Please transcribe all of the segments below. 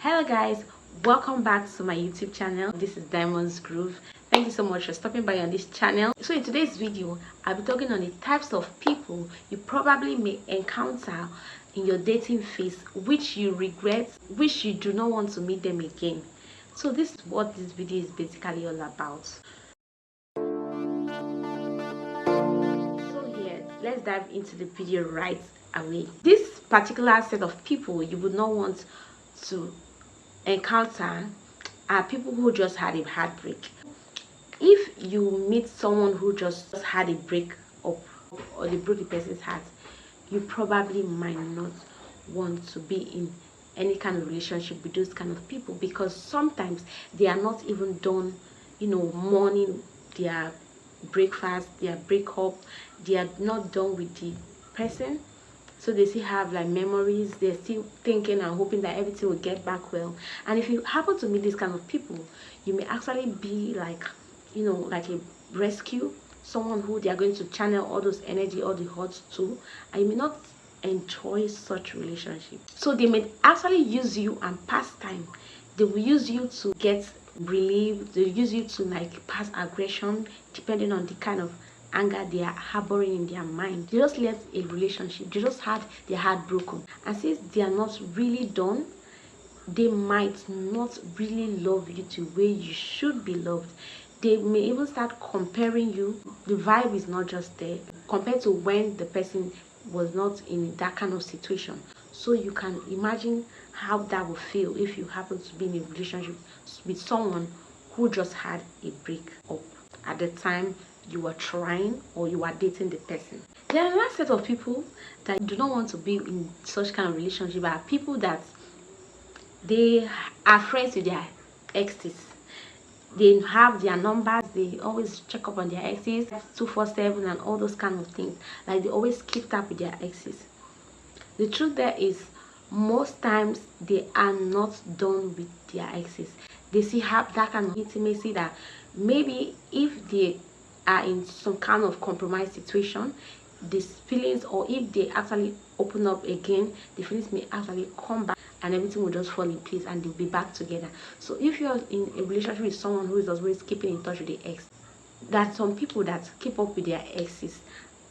Hello guys, welcome back to my YouTube channel. This is Diamond's Groove. Thank you so much for stopping by on this channel. So in today's video, I'll be talking on the types of people you probably may encounter in your dating phase, which you regret, which you do not want to meet them again. So this is what this video is basically all about. So here, let's dive into the video right away. This particular set of people you would not want to encounter are people who just had a heartbreak. If you meet someone who just had a break up or they broke the person's heart, you probably might not want to be in any kind of relationship with those kind of people, because sometimes they are not even done, mourning their breakfast, their breakup. They are not done with the person, so they still have like memories. They're still thinking and hoping that everything will get back well. And if you happen to meet these kind of people, you may actually be like like a rescue, someone who they are going to channel all those energy, all the hurts to, and you may not enjoy such relationship. So they may actually use you and pass time. They will use you to get relief. They use you to like pass aggression, depending on the kind of anger they are harboring in their mind. They just left a relationship, they just had their heart broken, and since they are not really done, they might not really love you the way you should be loved. They may even start comparing you. The vibe is not just there compared to when the person was not in that kind of situation. So you can imagine how that would feel if you happen to be in a relationship with someone who just had a break up at the time you were trying or you are dating the person. There are another set of people that do not want to be in such kind of relationship. Are people that they are friends with their exes. They have their numbers, they always check up on their exes 247 and all those kind of things. Like they always keep up with their exes. The truth there is, most times they are not done with their exes. They still have that kind of intimacy that maybe if they are in some kind of compromised situation, these feelings, or if they actually open up again, the feelings may actually come back and everything will just fall in place and they'll be back together. So if you're in a relationship with someone who is always keeping in touch with the ex, there are some people that keep up with their exes,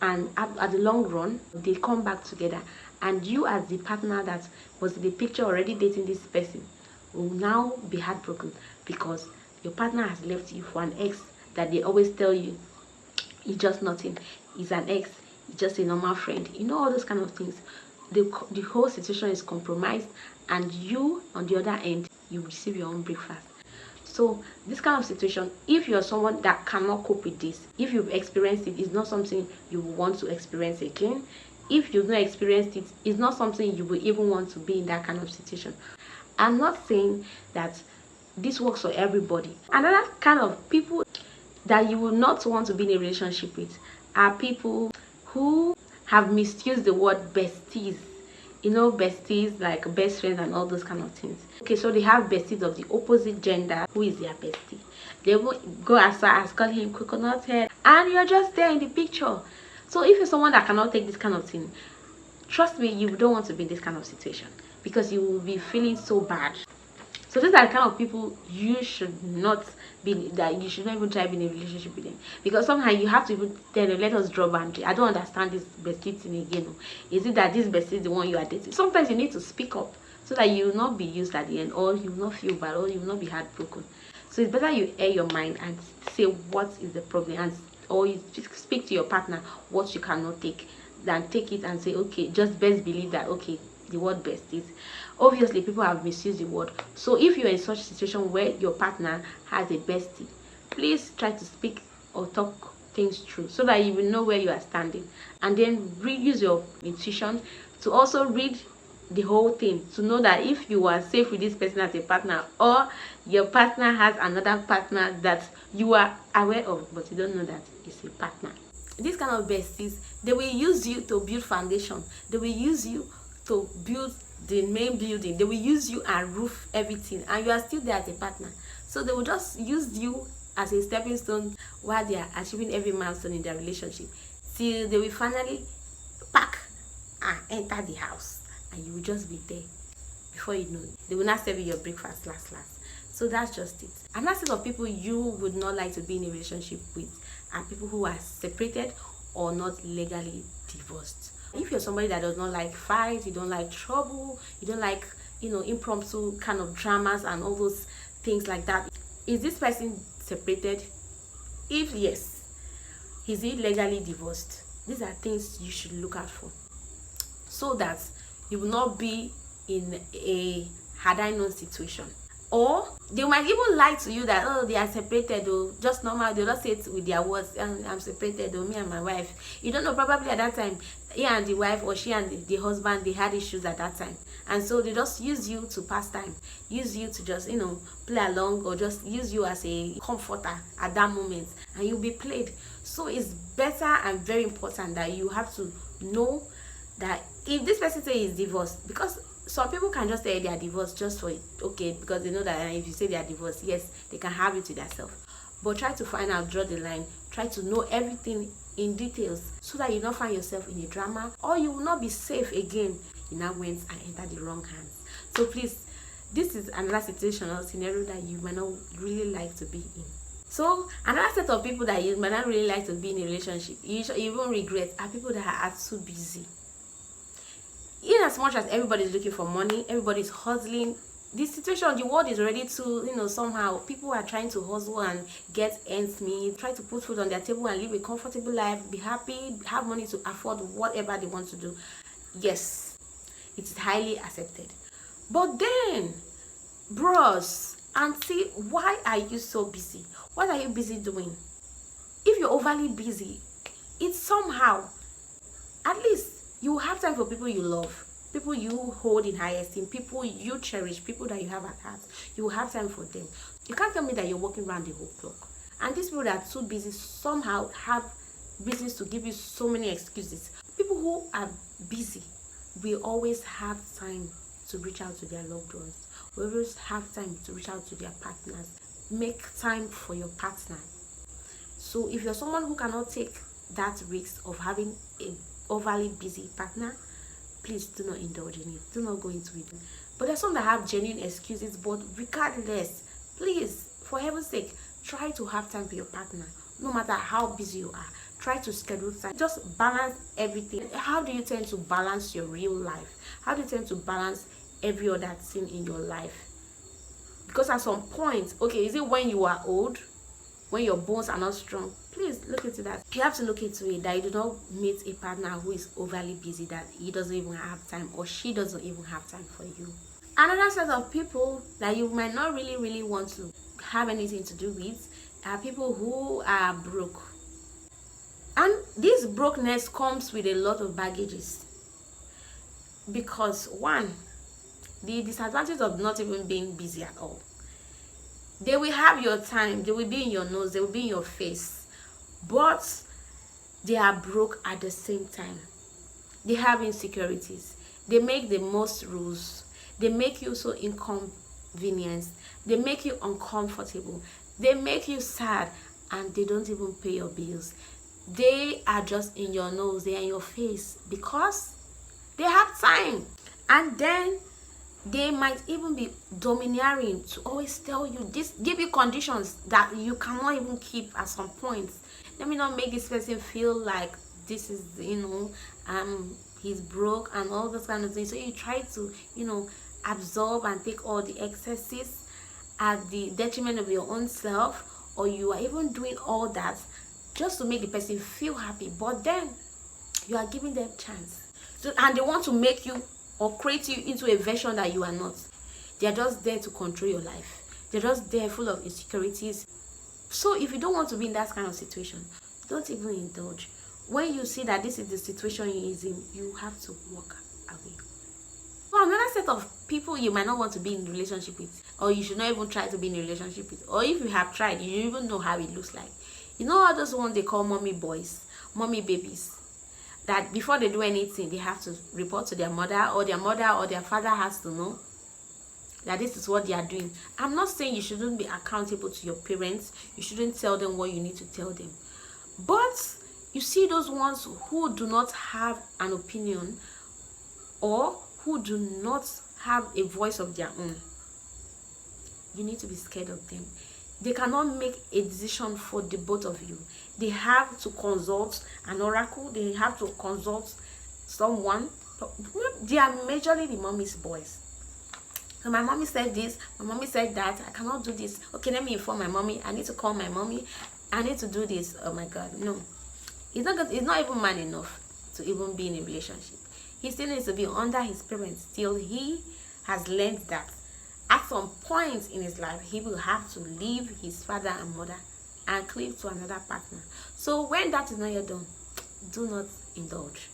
and at the long run they come back together, and you as the partner that was in the picture already dating this person will now be heartbroken because your partner has left you for an ex that they always tell you it's just nothing, it's an ex, it's just a normal friend, all those kind of things. The whole situation is compromised, and you on the other end, you receive your own breakfast. So this kind of situation, if you're someone that cannot cope with this, if you've experienced it, it's not something you want to experience again. If you've not experienced it, it's not something you will even want to be in that kind of situation. I'm not saying that this works for everybody. Another kind of people that you will not want to be in a relationship with are people who have misused the word besties. Besties like best friends and all those kind of things. Okay, so they have besties of the opposite gender. Who is their bestie? They will go as far as calling him coconut head, and you're just there in the picture. So if you're someone that cannot take this kind of thing, trust me, you don't want to be in this kind of situation, because you will be feeling so bad. So these are the kind of people you should not be, that you should not even try being in a relationship with them, because somehow you have to even tell them, let us draw boundary. I don't understand this bestie thing again. Is it that this bestie is the one you are dating? Sometimes you need to speak up so that you will not be used at the end, or you will not feel bad, or you will not be heartbroken. So it's better you air your mind and say what is the problem, and or you speak to your partner what you cannot take, than take it and say, okay, just best believe that, okay, the word besties. Obviously people have misused the word. So if you're in such a situation where your partner has a bestie, please try to speak or talk things through so that you will know where you are standing, and then use your intuition to also read the whole thing to know that if you are safe with this person as a partner, or your partner has another partner that you are aware of but you don't know that it's a partner. These kind of besties, they will use you to build foundation. They will use you to build the main building. They will use you and roof everything, and you are still there as a partner. So they will just use you as a stepping stone while they are achieving every milestone in their relationship, till they will finally pack and enter the house, and you will just be there Before you know it, they will not serve you your breakfast last. So that's just it. Another set of people you would not like to be in a relationship with are people who are separated or not legally divorced. If you're somebody that does not like fight, you don't like trouble, you don't like, impromptu kind of dramas and all those things like that, is this person separated? If yes, is he legally divorced? These are things you should look out for, so that you will not be in a had I known situation. Or they might even lie to you that, oh, they are separated, or just normal. They'll just say it with their words, I'm separated, or me and my wife. You don't know, probably at that time, he and the wife, or she and the husband, they had issues at that time. And so they just use you to pass time, use you to just, play along, or just use you as a comforter at that moment, and you'll be played. So it's better and very important that you have to know that if this person says he's divorced, because some people can just say they are divorced just for it, okay, because they know that if you say they are divorced, yes, they can have it to themselves. But try to find out, draw the line, try to know everything in details, so that you don't find yourself in a drama, or you will not be safe again. You now went and entered the wrong hands. So please, this is another situation or scenario that you might not really like to be in. So another set of people that you might not really like to be in a relationship, you won't regret, are people that are too busy. In as much as everybody is looking for money, everybody is hustling, the situation, the world is already too, somehow people are trying to hustle and get ends meet, try to put food on their table and live a comfortable life, be happy, have money to afford whatever they want to do. Yes, it's highly accepted. But then, bros, auntie, why are you so busy? What are you busy doing? If you're overly busy, it's somehow, at least you have time for people you love, people you hold in high esteem, people you cherish, people that you have at heart. You will have time for them. You can't tell me that you're working around the whole clock. And these people that are too busy somehow have reasons to give you so many excuses. People who are busy will always have time to reach out to their loved ones. Will always have time to reach out to their partners. Make time for your partner. So if you're someone who cannot take that risk of having a overly busy partner, please do not indulge in it. Do not go into it. But there's some that have genuine excuses. But regardless, please, for heaven's sake, try to have time for your partner. No matter how busy you are, try to schedule time. Just balance everything. How do you tend to balance your real life? How do you tend to balance every other thing in your life? Because at some point, okay, is it when you are old, when your bones are not strong? Please look into that. You have to look into it, that you do not meet a partner who is overly busy, that he doesn't even have time or she doesn't even have time for you. Another set of people that you might not really want to have anything to do with are people who are broke. And this brokenness comes with a lot of baggages. Because one, the disadvantage of not even being busy at all. They will have your time, they will be in your nose, they will be in your face, but they are broke at the same time. They have insecurities. They make the most rules. They make you so inconvenienced. They make you uncomfortable. They make you sad, and they don't even pay your bills. They are just in your nose, they are in your face because they have time. And then they might even be domineering to always tell you this, give you conditions that you cannot even keep at some point. Let me not make this person feel like this is, he's broke and all those kind of things. So you try to, absorb and take all the excesses at the detriment of your own self, or you are even doing all that just to make the person feel happy. But then you are giving them chance. So, and they want to make you or create you into a version that you are not. They are just there to control your life. They're just there full of insecurities. So if you don't want to be in that kind of situation, don't even indulge. When you see that this is the situation you're in, you have to walk away. So another set of people you might not want to be in a relationship with, or you should not even try to be in a relationship with, or if you have tried, you don't even know how it looks like. You know all those ones they call mommy boys, mommy babies, that before they do anything, they have to report to their mother or their father has to know that this is what they are doing. I'm not saying you shouldn't be accountable to your parents. You shouldn't tell them what you need to tell them. But you see those ones who do not have an opinion, or who do not have a voice of their own, you need to be scared of them. They cannot make a decision for the both of you. They have to consult an oracle. They have to consult someone. They are majorly the mommy's boys. So my mommy said this, my mommy said that, I cannot do this. Okay, let me inform my mommy. I need to call my mommy. I need to do this. Oh my God, no. He's not even man enough to even be in a relationship. He still needs to be under his parents till he has learned that at some point in his life he will have to leave his father and mother and cleave to another partner. So when that is not yet done, do not indulge.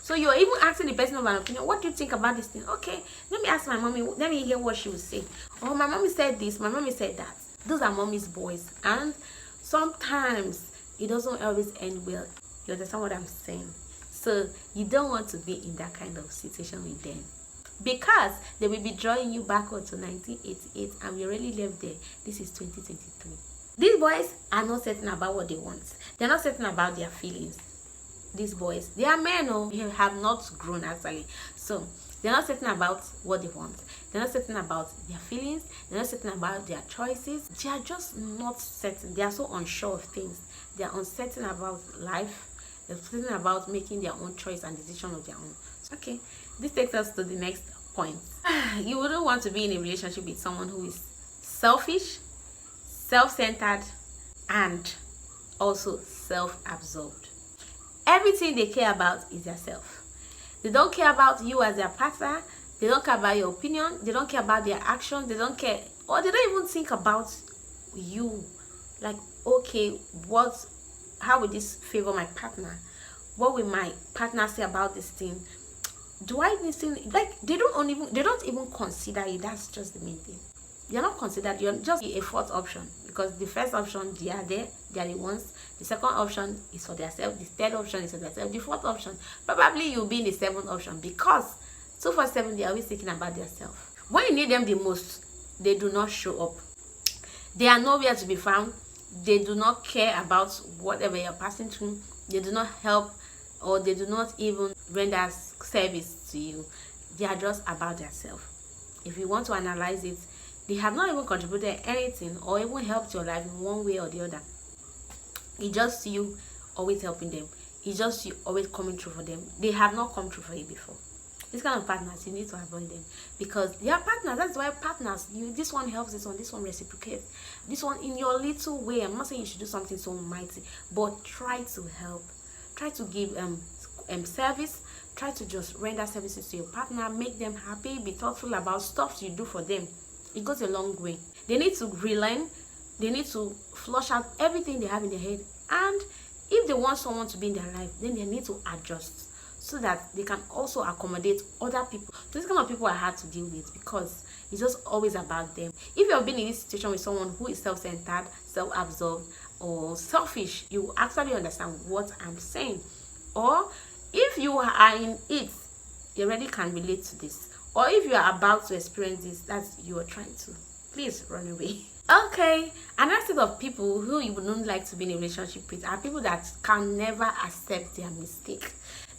So you're even asking the person of an opinion, what do you think about this thing? Okay, let me ask my mommy, let me hear what she will say. Oh, my mommy said this, my mommy said that. Those are mommy's boys, and sometimes it doesn't always end well. You understand what I'm saying? So you don't want to be in that kind of situation with them, because they will be drawing you backward to 1988, and we already left there. This is 2023. These boys are not certain about what they want. They're not certain about their feelings. These boys, they are men who have not grown actually. So they're not certain about what they want. They're not certain about their feelings. They're not certain about their choices. They are just not certain. They are so unsure of things. They are uncertain about life. They're certain about making their own choice and decision of their own. Okay, this takes us to the next point. You wouldn't want to be in a relationship with someone who is selfish, self-centered, and also self-absorbed. Everything they care about is their self. They don't care about you as their partner. They don't care about your opinion. They don't care about their actions. They don't care, or they don't even think about you. Like, okay, how would this favor my partner? What will my partner say about this thing? Do I listen? Like, they don't even consider it. That's just the main thing. You're not considered. You're just a fourth option, because the first option, they are there, they are the ones. The second option is for themselves. The third option is for themselves. The fourth option, probably you'll be in the seventh option, because 247, they're always thinking about themselves. When you need them the most, they do not show up. They are nowhere to be found. They do not care about whatever you're passing through. They do not help, or they do not even render service to you. They are just about themselves. If you want to analyze it, they have not even contributed anything or even helped your life in one way or the other. It's just you always helping them. It's just you always coming through for them. They have not come through for you before. This kind of partners, you need to avoid them, because they are partners. That's why partners, this one helps this one reciprocates. This one in your little way. I'm not saying you should do something so mighty, but try to help. Try to give service. Try to just render services to your partner. Make them happy. Be thoughtful about stuff you do for them. It goes a long way. They need to relearn. They need to flush out everything they have in their head. And if they want someone to be in their life, then they need to adjust, so that they can also accommodate other people. These kind of people are hard to deal with, because it's just always about them. If you've been in this situation with someone who is self-centered, self-absorbed, or selfish, you actually understand what I'm saying. Or if you are in it, you already can relate to this. Or if you are about to experience this, that's you are trying to, please run away. Okay, another set of people who you wouldn't like to be in a relationship with are people that can never accept their mistake.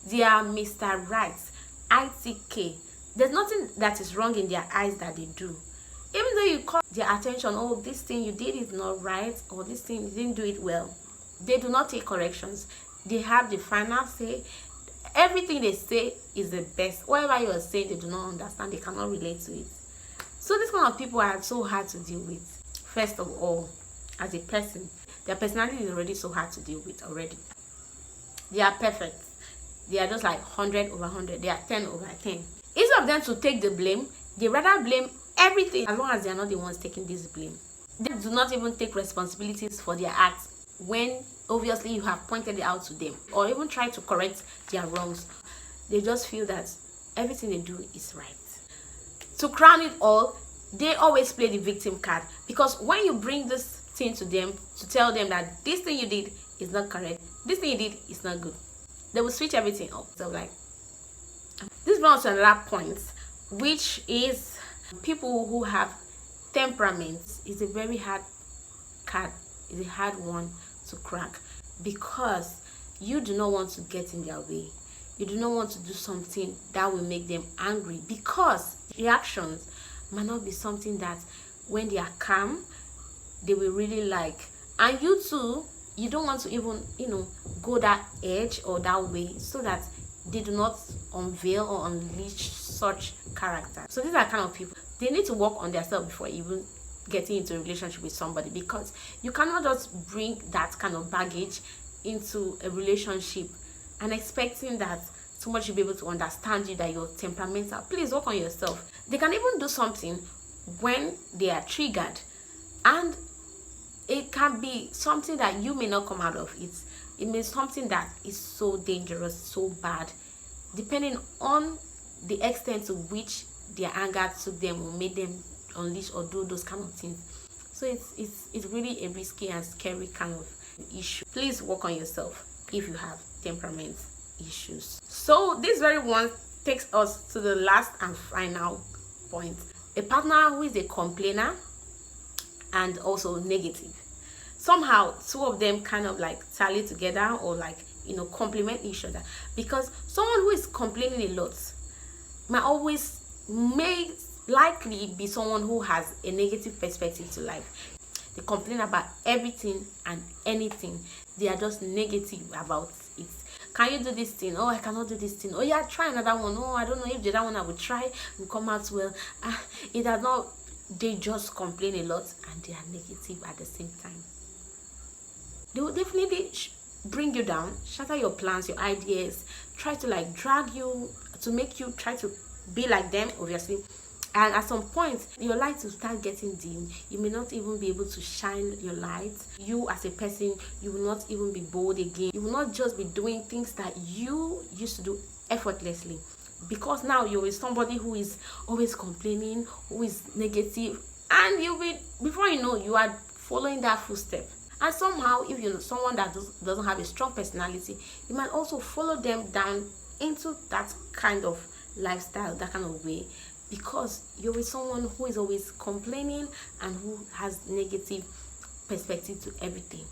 They are Mr. Right, ITK. There's nothing that is wrong in their eyes that they do. Even though you call their attention, oh, this thing you did is not right, or this thing you didn't do it well, they do not take corrections. They have the final say. Everything they say is the best. Whatever you are saying, they do not understand. They cannot relate to it. So these kind of people are so hard to deal with. First of all, as a person, their personality is already so hard to deal with already. They are perfect. They are just like 100 over 100. They are 10 over 10. Instead of them to take the blame, they rather blame everything, as long as they are not the ones taking this blame. They do not even take responsibilities for their acts when obviously you have pointed it out to them, or even try to correct their wrongs. They just feel that everything they do is right. To crown it all, they always play the victim card, because when you bring this thing to them to tell them that this thing you did is not correct, this thing you did is not good, they will switch everything up. So like, this brings to another point, which is people who have temperaments. Is a very hard card. It's a hard one to crack, because you do not want to get in their way. You do not want to do something that will make them angry, because reactions might not be something that when they are calm they will really like. And you too, you don't want to even, go that edge or that way, so that they do not unveil or unleash such character. So these are kind of people, they need to work on themselves before even getting into a relationship with somebody, because you cannot just bring that kind of baggage into a relationship and expecting that someone should be able to understand you, that you're temperamental. Please work on yourself. They can even do something when they are triggered, and it can be something that you may not come out of it. It means something that is so dangerous, so bad, depending on the extent to which their anger took them or made them unleash or do those kind of things. So it's really a risky and scary kind of issue. Please work on yourself if you have temperament issues. So this very one takes us to the last and final point: a partner who is a complainer and also negative. Somehow two of them kind of like tally together, or like, complement each other, because someone who is complaining a lot may likely be someone who has a negative perspective to life. They complain about everything and anything. They are just negative about it. Can you do this thing? Oh, I cannot do this thing. Oh yeah, try another one. Oh, I don't know if the other one I will try will come out well. It has not. They just complain a lot and they are negative at the same time. They will definitely bring you down, shatter your plans, your ideas, try to like drag you to make you try to be like them, obviously. And at some point your light will start getting dim. You may not even be able to shine your light. You as a person, you will not even be bold again. You will not just be doing things that you used to do effortlessly, because now you're with somebody who is always complaining, who is negative, and you'll be, before you know, you are following that footstep. And somehow, if you're someone that doesn't have a strong personality, you might also follow them down into that kind of lifestyle, that kind of way, because you're with someone who is always complaining and who has negative perspective to everything,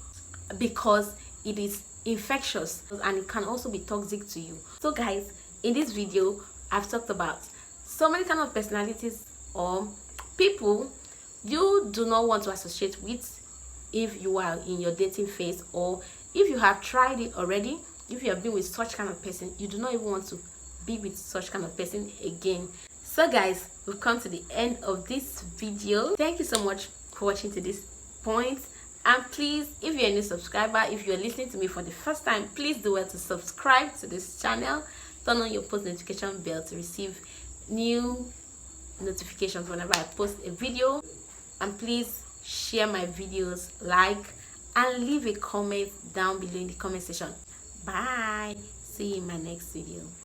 because it is infectious and it can also be toxic to you. So guys, in this video I've talked about so many kind of personalities or people you do not want to associate with if you are in your dating phase, or if you have tried it already. If you have been with such kind of person, you do not even want to be with such kind of person again. So guys, we've come to the end of this video. Thank you so much for watching to this point, and please, if you're a new subscriber, if you're listening to me for the first time, please do well to subscribe to this channel. Turn on your post notification bell to receive new notifications whenever I post a video, and please share my videos, like, and leave a comment down below in the comment section. Bye. See you in my next video.